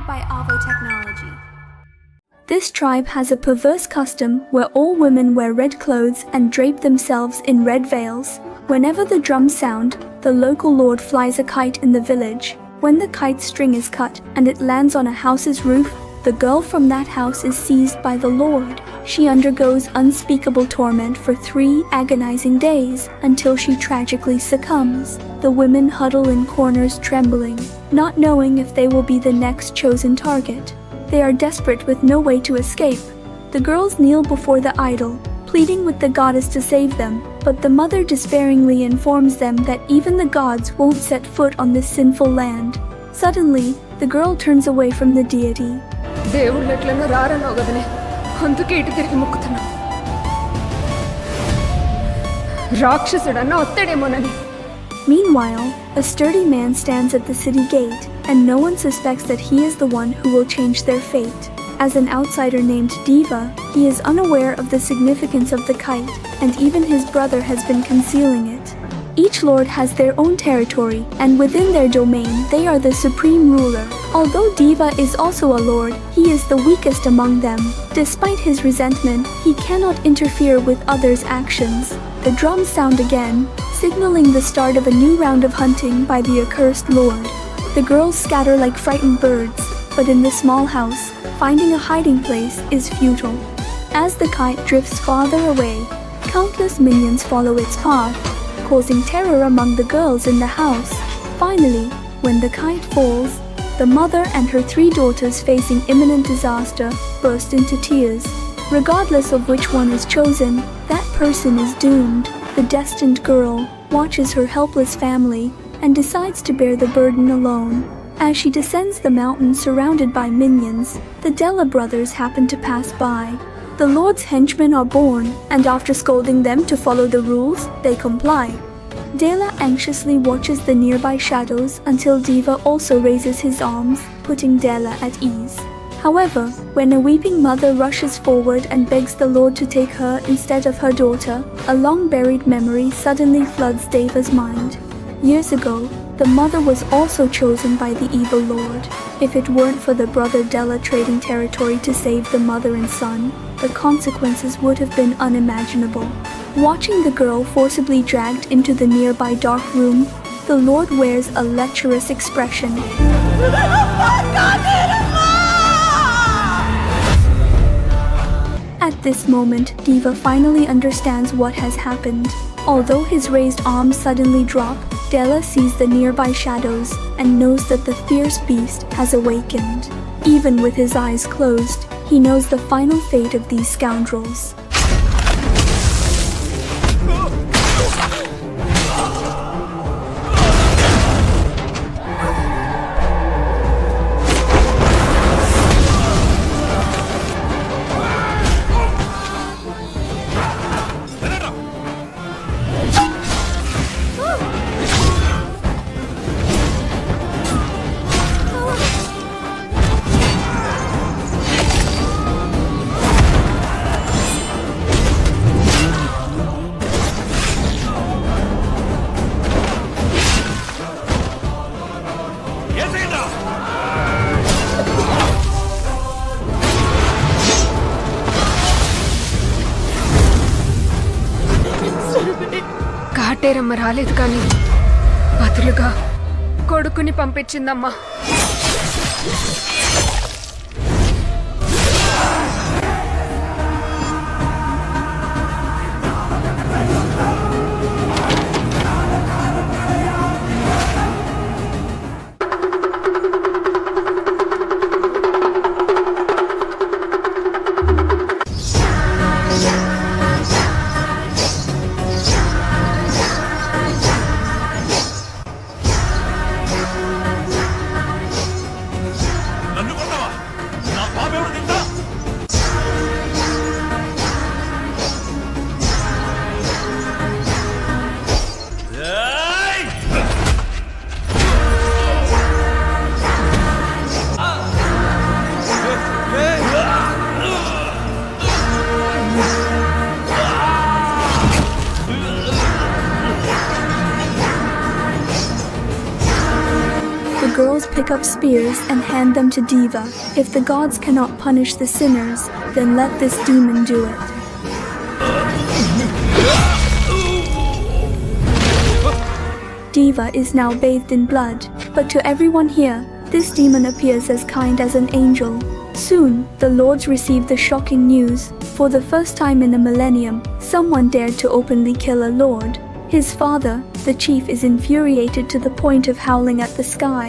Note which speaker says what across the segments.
Speaker 1: by Avo technology.
Speaker 2: This tribe has a perverse custom where all women wear red clothes and drape themselves in red veils. Whenever the drums sound, the local lord flies a kite in the village. When the kite string is cut and it lands on a house's roof, the girl from that house is seized by the lord. She undergoes unspeakable torment for 3 agonizing days until she tragically succumbs. The women huddle in corners trembling, not knowing if they will be the next chosen target. They are desperate with no way to escape. The girls kneel before the idol, pleading with the goddess to save them, but the mother despairingly informs them that even the gods won't set foot on this sinful land. Suddenly, the girl turns away from the deity. Meanwhile, a sturdy man stands at the city gate, and no one suspects that he is the one who will change their fate. As an outsider named Diva, he is unaware of the significance of the kite, and even his brother has been concealing it. Each lord has their own territory, and within their domain they are the supreme ruler. Although Diva is also a lord, he is the weakest among them. Despite his resentment, he cannot interfere with others' actions. The drums sound again, signaling the start of a new round of hunting by the accursed lord. The girls scatter like frightened birds, but in the small house, finding a hiding place is futile. As the kite drifts farther away, countless minions follow its path, causing terror among the girls in the house. Finally, when the kite falls, the mother and her 3 daughters facing imminent disaster burst into tears. Regardless of which one is chosen, that person is doomed. The destined girl watches her helpless family and decides to bear the burden alone. As she descends the mountain surrounded by minions, the Della brothers happen to pass by. The Lord's henchmen are born, and after scolding them to follow the rules, they comply. Della anxiously watches the nearby shadows until Diva also raises his arms, putting Della at ease. However, when a weeping mother rushes forward and begs the Lord to take her instead of her daughter, a long-buried memory suddenly floods Deva's mind. Years ago, the mother was also chosen by the evil lord. If it weren't for the brother Della trading territory to save the mother and son, the consequences would have been unimaginable. Watching the girl forcibly dragged into the nearby dark room, the lord wears a lecherous expression. At this moment, Diva finally understands what has happened. Although his raised arms suddenly drop, Della sees the nearby shadows and knows that the fierce beast has awakened. Even with his eyes closed, he knows the final fate of these scoundrels.
Speaker 3: Kateramma రాలేదు కానీ బదులుగా కొడుకుని పంపించిందమ్మా.
Speaker 2: pick up spears and hand them to Diva. If the gods cannot punish the sinners, then let this demon do it. Diva is now bathed in blood, but to everyone here, this demon appears as kind as an angel. Soon, the lords received the shocking news. For the first time in a millennium, someone dared to openly kill a lord. His father, the chief, is infuriated to the point of howling at the sky.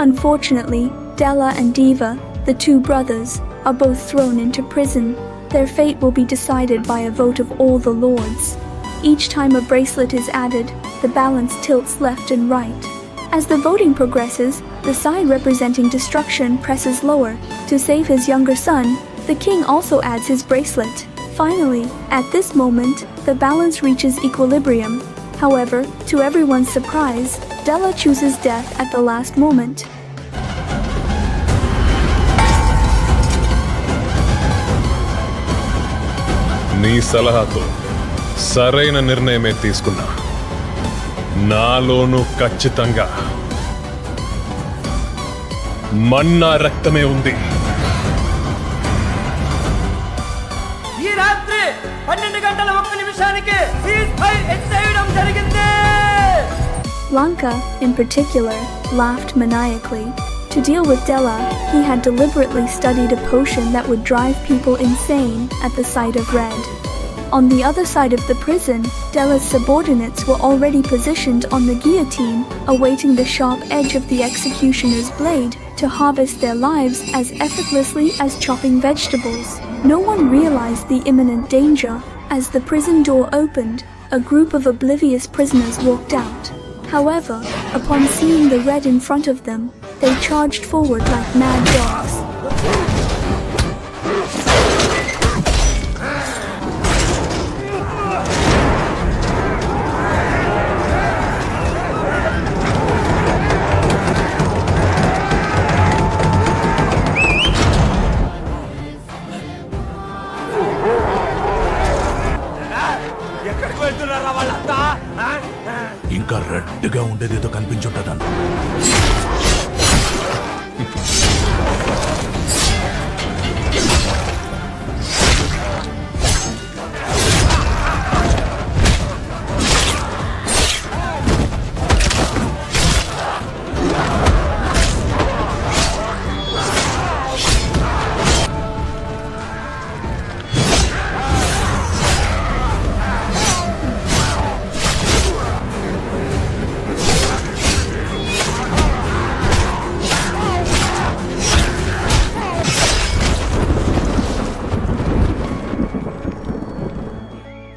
Speaker 2: Unfortunately, Della and Diva, the two brothers, are both thrown into prison. Their fate will be decided by a vote of all the lords. Each time a bracelet is added, the balance tilts left and right. As the voting progresses, the side representing destruction presses lower. To save his younger son, the king also adds his bracelet. Finally, at this moment, the balance reaches equilibrium. However, to everyone's surprise, Della chooses death at the last moment.
Speaker 1: నీ సలహాతో సరైన నిర్ణయమే తీసుకున్నా. నాలోనూ ఖచ్చితంగా మన్నా రక్తమే ఉంది.
Speaker 4: ఈ రాత్రి 12:01 సీజ్-ఫైర్ ఎత్తేయడం జరిగింది.
Speaker 2: Lanka, in particular, laughed maniacally. To deal with Della, he had deliberately studied a potion that would drive people insane at the sight of red. On the other side of the prison, Della's subordinates were already positioned on the guillotine, awaiting the sharp edge of the executioner's blade to harvest their lives as effortlessly as chopping vegetables. No one realized the imminent danger. As the prison door opened, a group of oblivious prisoners walked out. However, upon seeing the red in front of them, they charged forward like mad dogs.
Speaker 5: ఇంకా రెడ్గా ఉండేదేదో కనిపించుంటదన్న.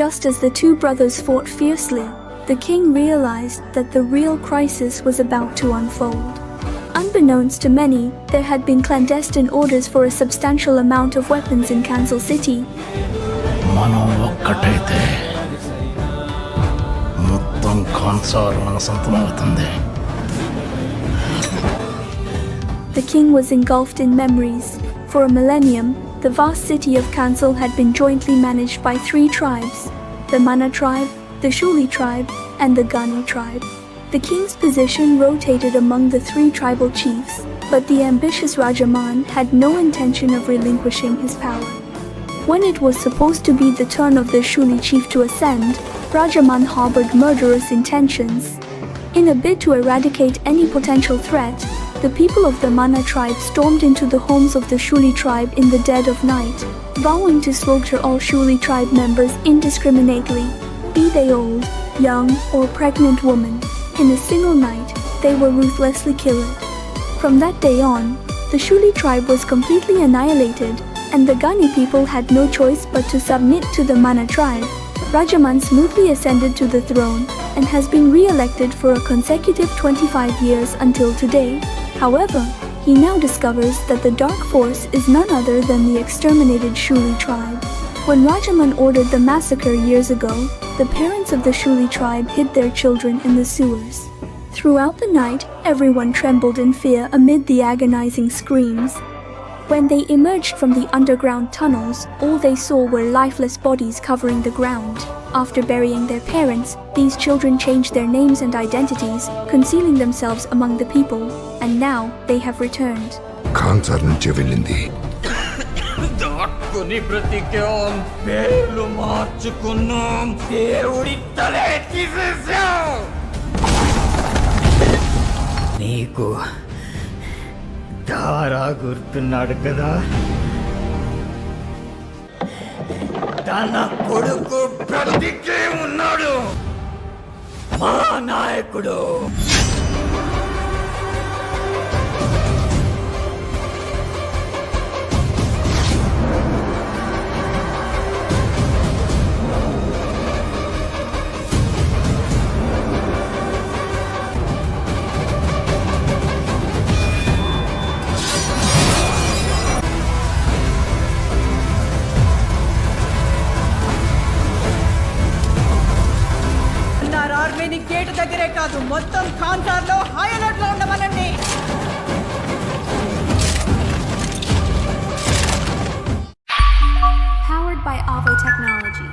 Speaker 2: Just as the two brothers fought fiercely, the king realized that the real crisis was about to unfold. Unbeknownst to many, there had been clandestine orders for a substantial amount of weapons in Kansal City.
Speaker 5: మనం ఒక్కటైతే మొత్తం కాన్సార్ మన సొంతమవుతుంది.
Speaker 2: The king was engulfed in memories. For a millennium, the vast city of Kansal had been jointly managed by three tribes: the Mana tribe, the Shuli tribe, and the Gani tribe. The king's position rotated among the three tribal chiefs, but the ambitious Rajaman had no intention of relinquishing his power. When it was supposed to be the turn of the Shuli chief to ascend, Rajaman harbored murderous intentions. In a bid to eradicate any potential threat, the people of the Mana tribe stormed into the homes of the Shuli tribe in the dead of night, vowing to slaughter all Shuli tribe members indiscriminately, be they old, young, or pregnant women. In a single night, they were ruthlessly killed. From that day on, the Shuli tribe was completely annihilated, and the Gani people had no choice but to submit to the Mana tribe. Rajaman smoothly ascended to the throne and has been re-elected for a consecutive 25 years until today. However, he now discovers that the dark force is none other than the exterminated Shuli tribe. When Rajaman ordered the massacre years ago, the parents of the Shuli tribe hid their children in the sewers. Throughout the night, everyone trembled in fear amid the agonizing screams. When they emerged from the underground tunnels, all they saw were lifeless bodies covering the ground. After burying their parents, these children changed their names and identities, concealing themselves among the people, and now they have returned.
Speaker 6: Khansaar నుంచే వెళ్ళింది.
Speaker 4: దాక్కుని బ్రతికాం, పేర్లు మార్చుకున్నాం, దేవుడి తలే తీసేశాం. నీకు దారా గుర్తున్నాడు కదా, తన కొడుకు బ్రతికే ఉన్నాడు, మా నాయకుడు. ఆర్మీని గేటు దగ్గరే కాదు, మొత్తం ఖాన్సార్ లో హై అలర్ట్ లో ఉండమనండి.
Speaker 2: Powered by Avo technology.